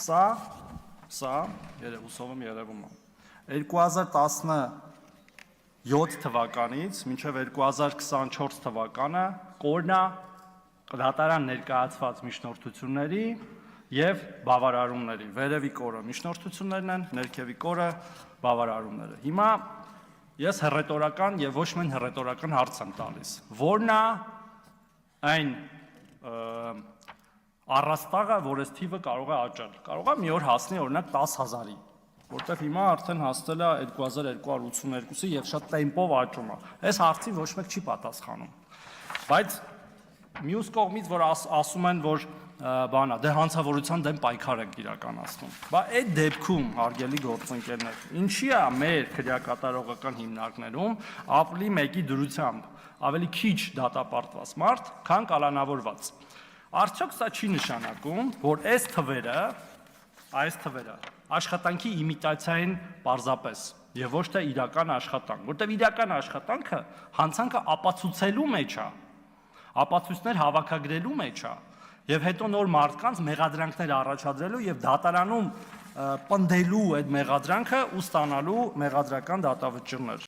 Սա հուսով եմ երևում է 2017 թվականից մինչև 2024 թվականը կորնա դատարան ներկայացված միջնորդությունների և բավարարումների, վերևի կորը միջնորդություններն են, ներքևի կորը բավարարումները։ Հիմա ես հռետորական և ոչ միայն հռետորական հարց եմ տալիս, որն է այն առաստաղը, որ այս թիվը կարող է աճել, կարող է մի օր հասնի օրինակ 10,000-ի, որտեղ հիմա արդեն հասել է 2282-ի և շատ տեմպով աճում է, այս հարցին ոչ մեկ չի պատասխանում, բայց մյուս կողմից, որ ասում են, որ դե հանցավորության դեմ պայքար ենք իրականացնում, այդ դեպքում, հարգելի գործընկերներ, ինչի է մեր քրեակատարողական հիմնարկներում ապրիլի 1-ի դրությամբ ավելի քիչ դատապարտված մարդ, քան կալանավորված։ Արդյոք սա չի նշանակում, որ այս թվերը աշխատանքի իմիտացիա են պարզապես և ոչ թե իրական աշխատանք, որտև իրական աշխատանքը հանցանքը ապացուցելու մեջ է, ապացույցներ հավաքագրելու մեջ է և հետո նոր մարդկանց մեղադրանքներ առաջադրելու և դատարանում պնդելու այդ մեղադրանքը ու ստանալու մեղադրական դատավճիռներ։